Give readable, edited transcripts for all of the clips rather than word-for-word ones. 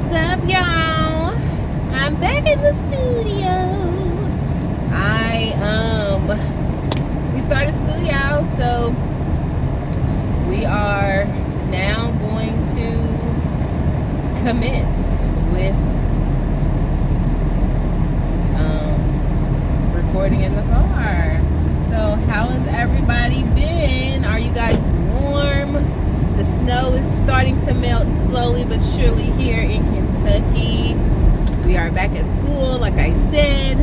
What's up, y'all? I'm back in the studio. We started school, y'all, so we are now going to commence with recording in the car. So how has everybody been? Are you guys warm? The snow is starting to melt slowly but surely here in Kentucky. We are back at school, like I said,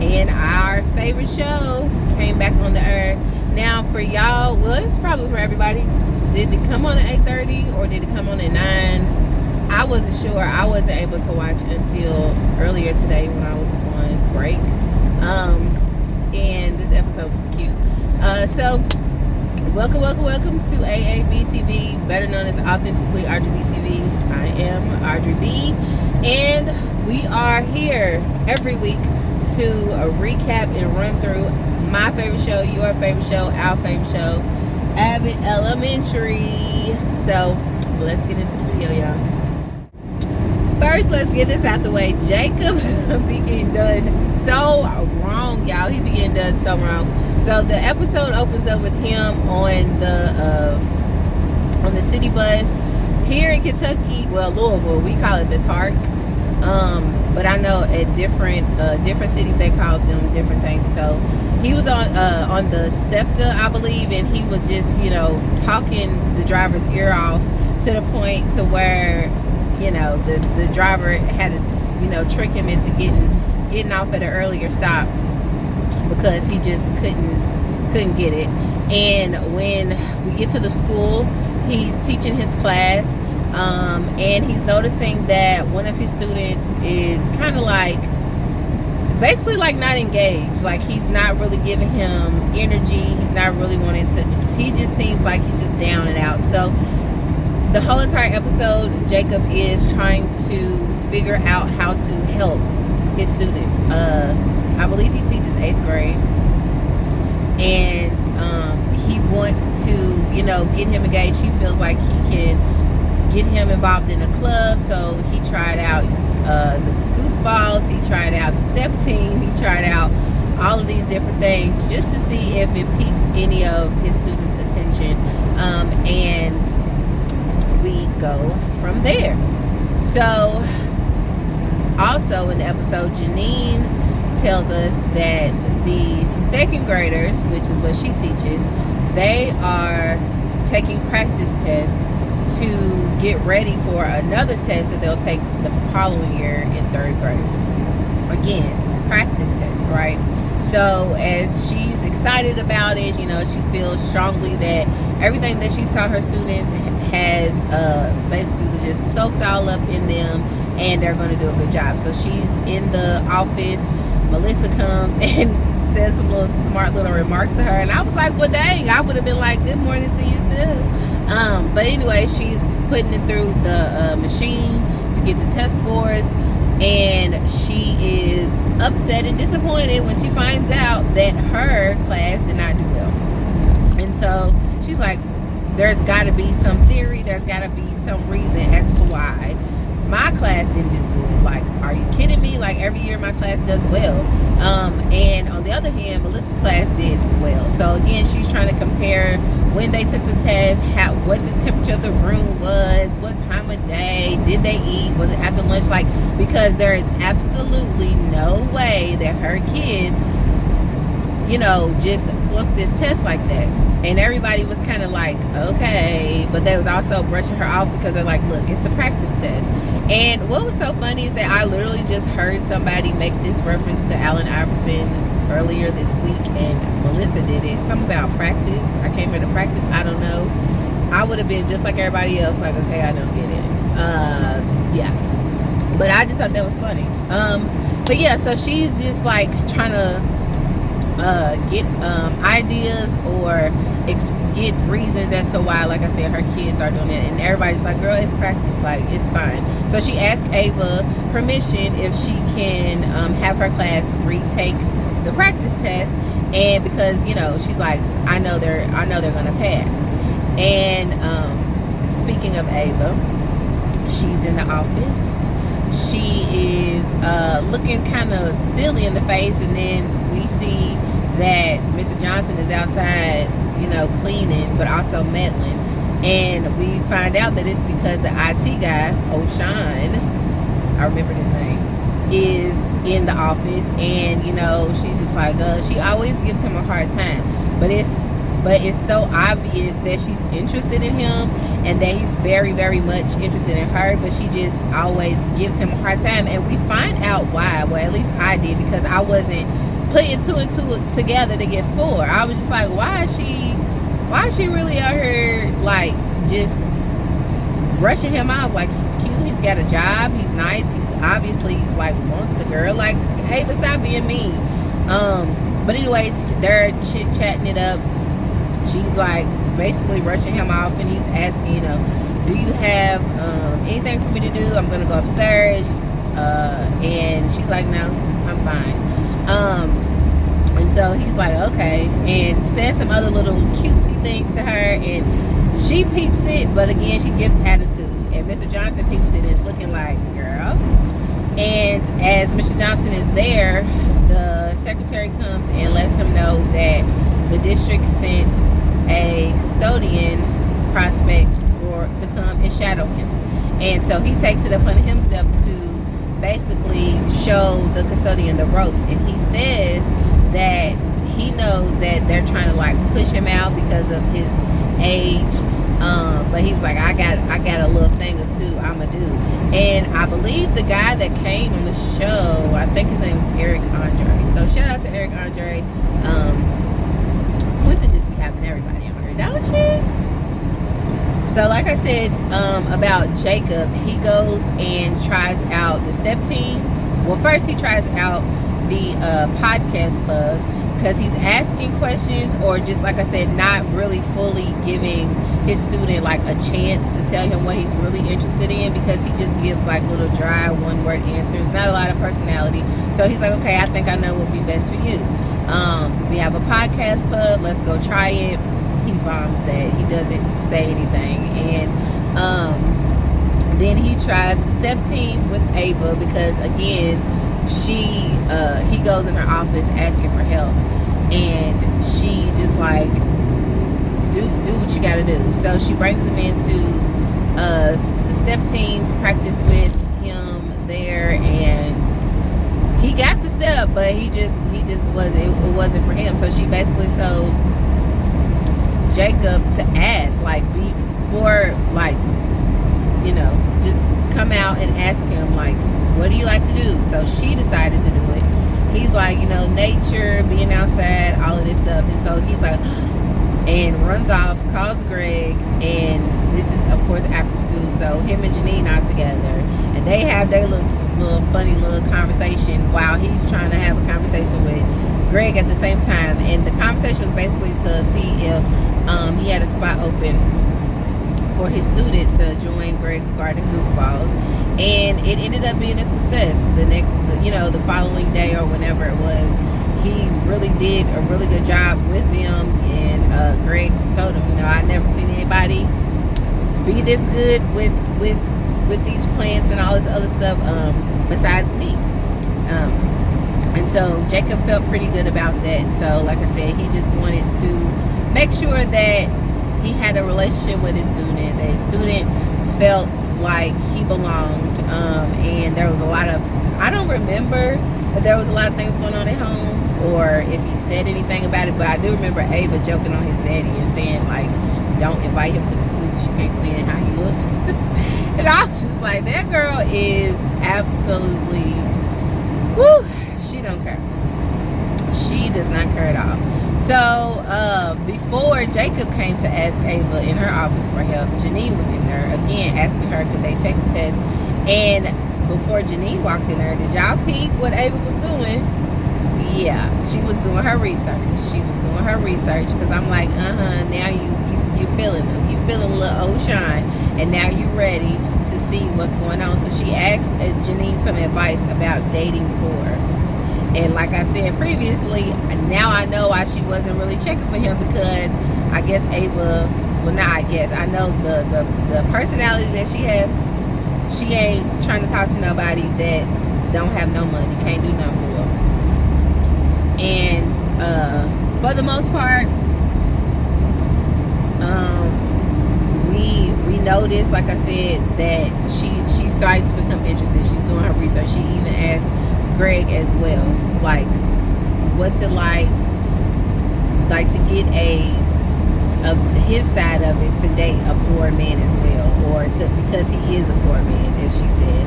and our favorite show came back on the air. Now, for y'all, well, it's probably for everybody. Did it come on at 8:30 or did it come on at 9? I wasn't sure. I wasn't able to watch until earlier today when I was on break. And this episode was cute. So welcome to AAB TV, better known as Authentically RGB TV. I am RGB, and we are here every week to recap and run through my favorite show, your favorite show, our favorite show, Abbott Elementary. So let's get into the video, y'all. First, let's get this out the way. Jacob be getting done so wrong, y'all. He be getting done so wrong. So the episode opens up with him on the city bus here in Kentucky. Well, Louisville, we call it the TARC. But I know at different cities they call them different things. So he was on the SEPTA, I believe, and he was just, talking the driver's ear off to the point to where, the driver had to, trick him into getting off at an earlier stop because he just couldn't get it. And when we get to the school, he's teaching his class, and he's noticing that one of his students is kind of basically not engaged. Like, he's not really giving him energy. He's not really wanting to. He just seems like he's just down and out. So the whole entire episode, Jacob is trying to figure out how to help his student. I believe he teaches 8th grade, and he wants to, get him engaged. He feels like he can get him involved in a club. So he tried out the goofballs, he tried out the step team, he tried out all of these different things just to see if it piqued any of his students' attention, and we go from there. So also in the episode, Janine tells us that the second graders, which is what she teaches, they are taking practice tests to get ready for another test that they'll take the following year in 3rd grade. Again, practice test, right? So as she's excited about it, she feels strongly that everything that she's taught her students has basically just soaked all up in them, and they're going to do a good job. So she's in the office. Melissa comes and says some smart little remarks to her, and I was like, well, dang, I would have been like, good morning to you too. But anyway, she's putting it through the machine to get the test scores, and she is upset and disappointed when she finds out that her class did not do well. And so she's like, there's got to be some theory, there's got to be some reason as to why my class didn't do good. Like, are you kidding me? Like, every year my class does well. And on the other hand, Melissa's class did well. So again, she's trying to compare when they took the test, what the temperature of the room was, what time of day, did they eat, was it after lunch? Like, because there is absolutely no way that her kids, just flunked this test like that. And everybody was kind of like, okay, but they was also brushing her off because they're like, look, it's a practice test. And what was so funny is that I literally just heard somebody make this reference to Allen Iverson earlier this week, and Melissa did it. Something about practice. I came here to practice. I don't know. I would have been just like everybody else, like, okay, I don't get it. Yeah. But I just thought that was funny. But yeah, so she's just like trying to get ideas or get reasons as to why, like I said, her kids are doing it, and everybody's like, girl, it's practice, like, it's fine. So she asked Ava permission if she can have her class retake the practice test, and because she's like, I know they're gonna pass. And speaking of Ava, She's in the office. She is looking kind of silly in the face, and then we see that Mr. Johnson is outside, cleaning, but also meddling. And we find out that it's because the IT guy, O'Shawn, I remembered his name, is in the office, and she's just like, she always gives him a hard time, but it's so obvious that she's interested in him and that he's very, very much interested in her, but she just always gives him a hard time. And we find out why. Well, at least I did, because I wasn't putting two and two together to get four. I was just like, why is she really out here like just brushing him off? Like, he's cute, he's got a job, he's nice, he's obviously like wants the girl. Like, hey, but stop being mean. But anyways, they're chit-chatting it up. She's like basically rushing him off, and he's asking, do you have anything for me to do? I'm gonna go upstairs. And she's like, no, I'm fine. And so he's like, okay, and says some other little cutesy things to her, and she peeps it, but again, she gives attitude. And Mr. Johnson peeps it and is looking like, girl. And as Mr. Johnson is there, the secretary comes and lets him know that the district sent a custodian prospect to come and shadow him. And so he takes it upon himself to basically show the custodian the ropes. And he says that he knows that they're trying to like push him out because of his age. But he was like, I got a little thing or two I'ma do. And I believe the guy that came on the show, I think his name is Eric Andre. So shout out to Eric Andre. Quinta just be having everybody on her, don't she? So like I said about Jacob, he goes and tries out the step team. Well, first he tries out the podcast club, because he's asking questions, or just like I said, not really fully giving his student like a chance to tell him what he's really interested in, because he just gives like little dry one-word answers, not a lot of personality. So he's like, okay, I think I know what would be best for you. We have a podcast club, let's go try it. He bombs that. He doesn't say anything. And then he tries the step team with Ava, because again, he goes in her office asking for help, and she's just like, do what you gotta do. So she brings him into the step team to practice with him there, and he got the step, but he just wasn't for him. So she basically told Jacob to ask, like, before, like, just come out and ask him, like, what do you like to do? So she decided to do it. He's like, nature, being outside, all of this stuff. And so he's like, and runs off, calls Greg, and this is, of course, after school. So him and Janine are together, and they have their little funny little conversation while he's trying to have a conversation with Greg at the same time. And the conversation was basically to see if he had a spot open for his student to join Greg's Garden Goofballs, and it ended up being a success. The following day or whenever it was, he really did a really good job with them, and Greg told him, I never seen anybody be this good with these plants and all this other stuff besides me. And so Jacob felt pretty good about that. So like I said, he just wanted to make sure that he had a relationship with his student, that his student felt like he belonged, and there was a lot of, I don't remember if there was a lot of things going on at home or if he said anything about it, but I do remember Ava joking on his daddy and saying, like, don't invite him to the school because she can't stand how he looks. And I was just like, that girl is absolutely, woo, she don't care. She does not care at all. So before Jacob came to ask Ava in her office for help, Janine was in there again asking her could they take the test. And before Janine walked in there, did y'all peep what Ava was doing? Yeah, she was doing her research. She was doing her research, because I'm like, now you feeling them. You feeling little O'Shine, and now you ready to see what's going on. So she asked Janine some advice about dating poor. And like I said previously, now I know why she wasn't really checking for him, because I guess Ava, well, not I guess, I know the personality that she has, she ain't trying to talk to nobody that don't have no money, can't do nothing for her. And for the most part, we noticed, like I said, that she started to become interested. She's doing her research. She even asked Greg as well, like, what's it like to get his side of it, to date a poor man as well, or because he is a poor man, as she said,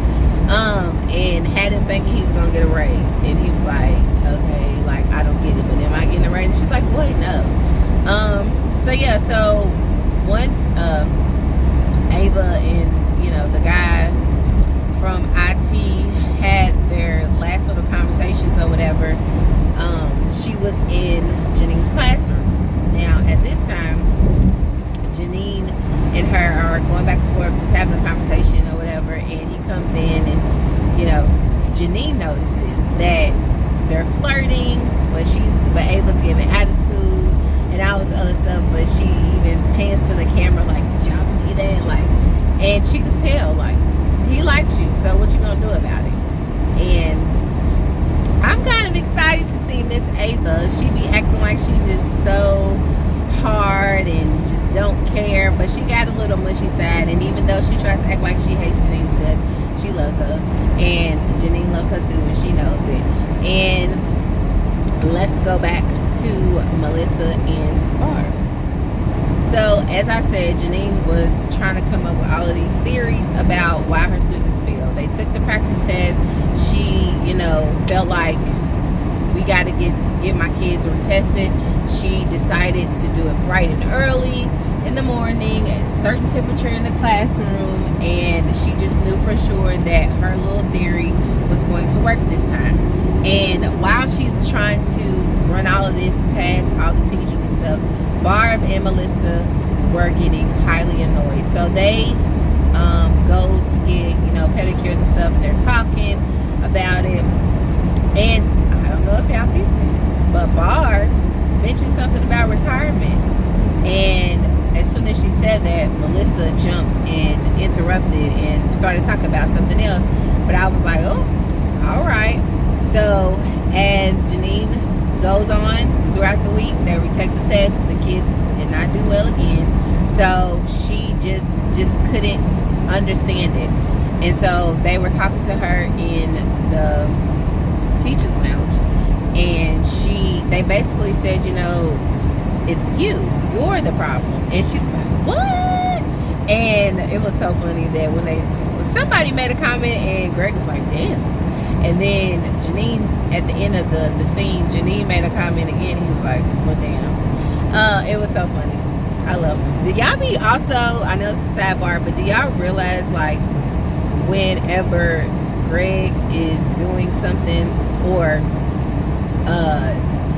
and had him thinking he was gonna get a raise, and he was like, okay, like, I don't get it, but am I getting a raise? And she's like, boy, no. So yeah, so once Ava and the guy from IT had their last little conversations or whatever, she was in Janine's classroom. Now at this time, Janine and her are going back and forth, just having a conversation or whatever, and he comes in and Janine notices that they're flirting, but Ava's giving attitude and all this other stuff, but she even pans to the camera like, did y'all see that? Like, and she could tell, like, he likes you, so what you gonna do about it? And I'm kind of excited to see Miss Ava. She be acting like she's just so hard and just don't care, but she got a little mushy side, and even though she tries to act like she hates Janine's good, she loves her, and Janine loves her too, and she knows it. And let's go back to Melissa and Barb. So as I said, Janine was trying to come up with all of these theories about why her students failed. They took the practice test. She, felt like, we got to get my kids retested. She decided to do it bright and early in the morning at a certain temperature in the classroom, and she just knew for sure that her little theory was going to work this time. And while she's trying to run all of this past all the teachers and stuff, Barb and Melissa were getting highly annoyed. So they go to get, pedicures and stuff, and they're talking about it. And I don't know if y'all peeped it, but Barb mentioned something about retirement. And as soon as she said that, Melissa jumped and interrupted and started talking about something else. But I was like, oh, all right. So as Janine goes on throughout the week, they retake the test. The kids did not do well again. So she just couldn't understand it. And so they were talking to her in the teacher's lounge, and they basically said, it's you're the problem. And she was like, what? And it was so funny that when somebody made a comment, and Greg was like, damn. And then Janine, at the end of the scene, Janine made a comment again, and he was like, well, damn. It was so funny. I love it. Do y'all be also, I know it's a sidebar, but do y'all realize, like, whenever Greg is doing something or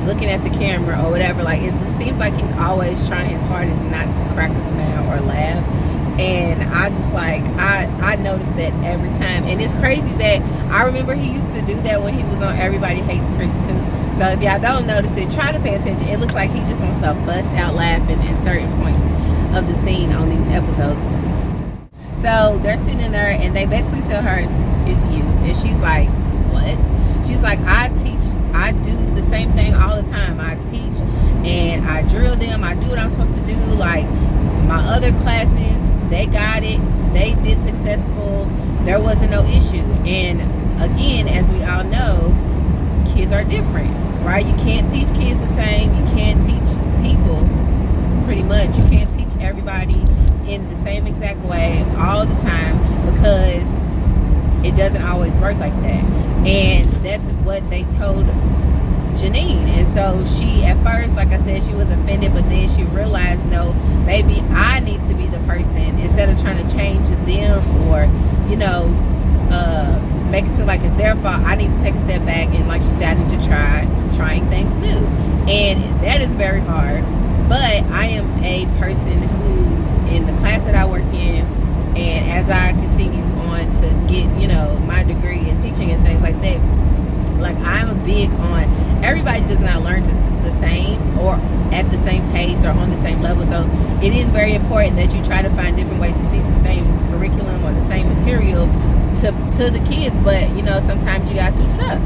looking at the camera or whatever, like, it seems like he's always trying his hardest not to crack a smile or laugh. And I just, like, I noticed that every time. And it's crazy that I remember he used to do that when he was on Everybody Hates Chris too. So if y'all don't notice it, try to pay attention. It looks like he just wants to bust out laughing at certain points of the scene on these episodes. So they're sitting there, and they basically tell her, it's you. And she's like, what? She's like, I do the same thing all the time. I teach and I drill them. I do what I'm supposed to do. Like, my other classes, they got it. They did successful. There wasn't no issue. And again, as we all know, kids are different, right? You can't teach kids the same. You can't teach people, pretty much. You can't teach everybody in the same exact way all the time, because it doesn't always work like that. And that's what they told Janine. And so she, at first, like I said, she was offended, but then she realized, no, maybe I need to be the person, instead of trying to change them or, make it seem like it's their fault. I need to take a step back, and like she said, I need to trying things new. And that is very hard. But I am a person who, in the class that I work in, and as I continue on to get, my degree in teaching and things like that, like, I'm a big on, everybody does not learn the same or at the same pace or on the same level. So it is very important that you try to find different ways to teach the same curriculum or the same material, to the kids, but you know, sometimes you gotta switch it up.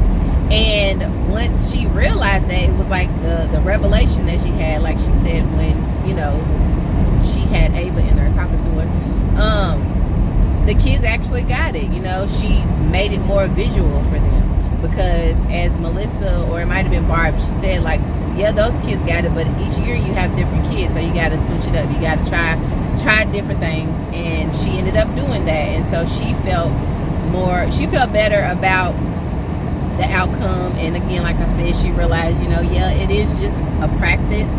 And once she realized that, it was like the revelation that she had, like she said, when, you know, she had Ava in there talking to her, the kids actually got it. You know, she made it more visual for them, because as Melissa, or it might have been Barb, she said, like, yeah, those kids got it, but each year you have different kids, so you got to switch it up. You got to try different things. And she ended up doing that, and so she felt better about the outcome. And again, like I said, she realized, you know, yeah, it is just a practice,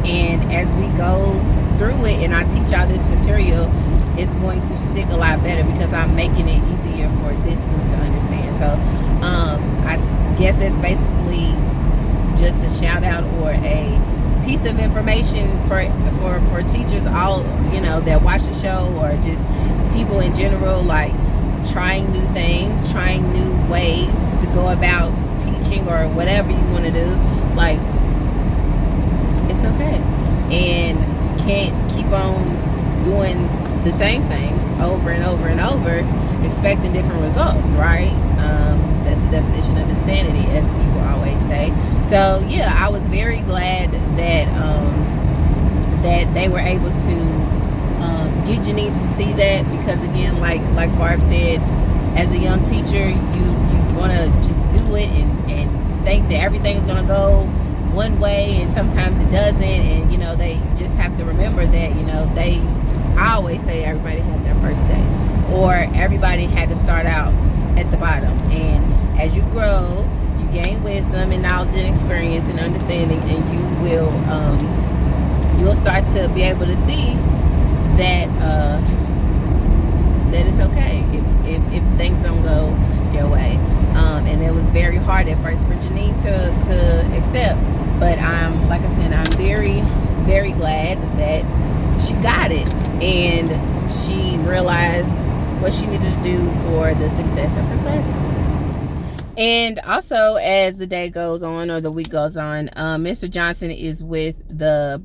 and as we go through it and I teach y'all this material, it's going to stick a lot better, because I'm making it easier for this group to understand. So I guess that's basically just a shout out or a piece of information for teachers, all, you know, that watch the show, or just people in general, like trying new things, trying new ways to go about teaching, or whatever you want to do. Like, it's okay, and you can't keep on doing the same things over and over and over expecting different results, right? That's the definition of insanity, as people always say. So yeah, I was very glad that that they were able to get Janine to see that, because again, like Barb said, as a young teacher, you want to just do it and think that everything's going to go one way, and sometimes it doesn't. And you know, they just have to remember that, you know, I always say everybody had their first day, or everybody had to start out at the bottom, and as you grow, you gain wisdom and knowledge and experience and understanding, and you'll start to be able to see that that it's okay if things don't go your way. And it was very hard at first for Janine to accept, but like I said, I'm very, very glad that she got it, and she realized what she needed to do for the success of her classroom. And also, as the day goes on, or the week goes on, Mr. Johnson is with the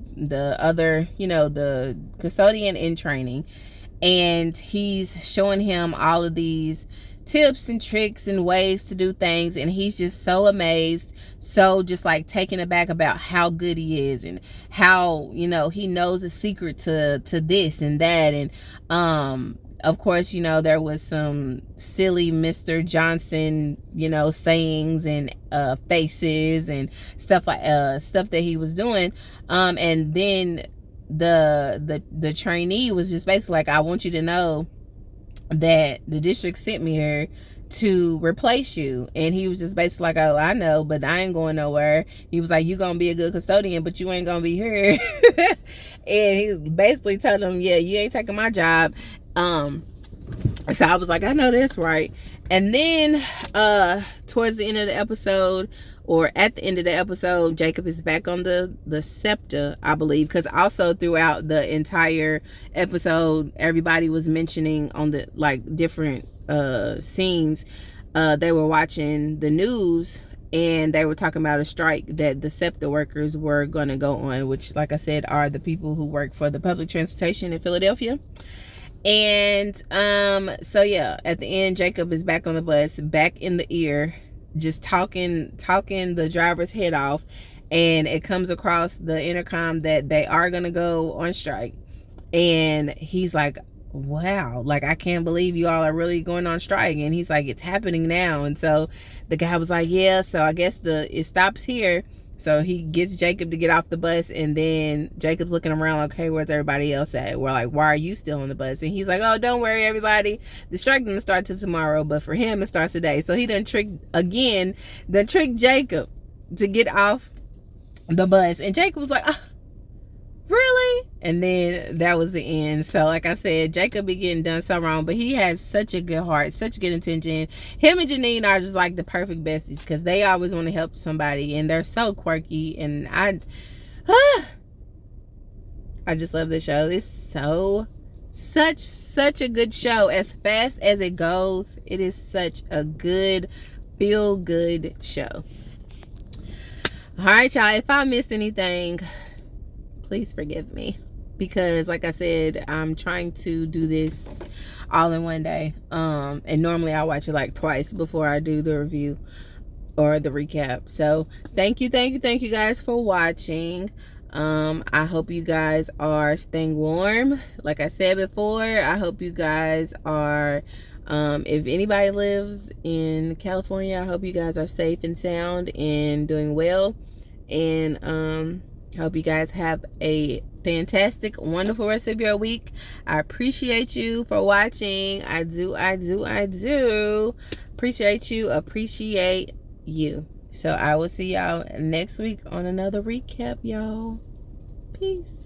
other, you know, the custodian in training, and he's showing him all of these tips and tricks and ways to do things, and he's just so amazed, so just like taken aback about how good he is, and how, you know, he knows a secret to this and that. And of course, you know, there was some silly Mr. Johnson, you know, sayings and faces and stuff that he was doing. And then the trainee was just basically like, I want you to know that the district sent me here to replace you. And he was just basically like, oh, I know, but I ain't going nowhere. He was like, you gonna be a good custodian, but you ain't gonna be here. And he basically told him, yeah, you ain't taking my job. So I was like, I know that's right. And then towards the end of the episode, or at the end of the episode, Jacob is back on the scepter, I believe, because also throughout the entire episode, everybody was mentioning on the like different scenes, they were watching the news, and they were talking about a strike that the SEPTA workers were going to go on, which, like I said, are the people who work for the public transportation in Philadelphia. And so yeah, at the end, Jacob is back on the bus, back in the ear, just talking the driver's head off, and it comes across the intercom that they are going to go on strike. And he's like, wow, like, I can't believe you all are really going on strike. And he's like, it's happening now. And so the guy was like, yeah, so I guess it stops here. So he gets Jacob to get off the bus, and then Jacob's looking around like, hey, where's everybody else at? We're like, why are you still on the bus? And he's like, oh, don't worry, everybody. The strike doesn't start till tomorrow, but for him, it starts today. So he done tricked Jacob to get off the bus. And Jacob was like, really? And then that was the end. So like I said, Jacob be getting done so wrong, but he has such a good heart, such good intention. Him and Janine are just like the perfect besties, because they always want to help somebody, and they're so quirky. And I just love this show. It's such a good show. As fast as it goes, it is such a good, feel good show. All right, y'all, if I missed anything, please forgive me, because like I said, I'm trying to do this all in one day. And normally I watch it like twice before I do the review or the recap. So thank you guys for watching. I hope you guys are staying warm. Like I said before, I hope you guys are, if anybody lives in California, I hope you guys are safe and sound and doing well. And hope you guys have a fantastic, wonderful rest of your week. I appreciate you for watching. I do appreciate you. So I will see y'all next week on another recap, y'all. Peace.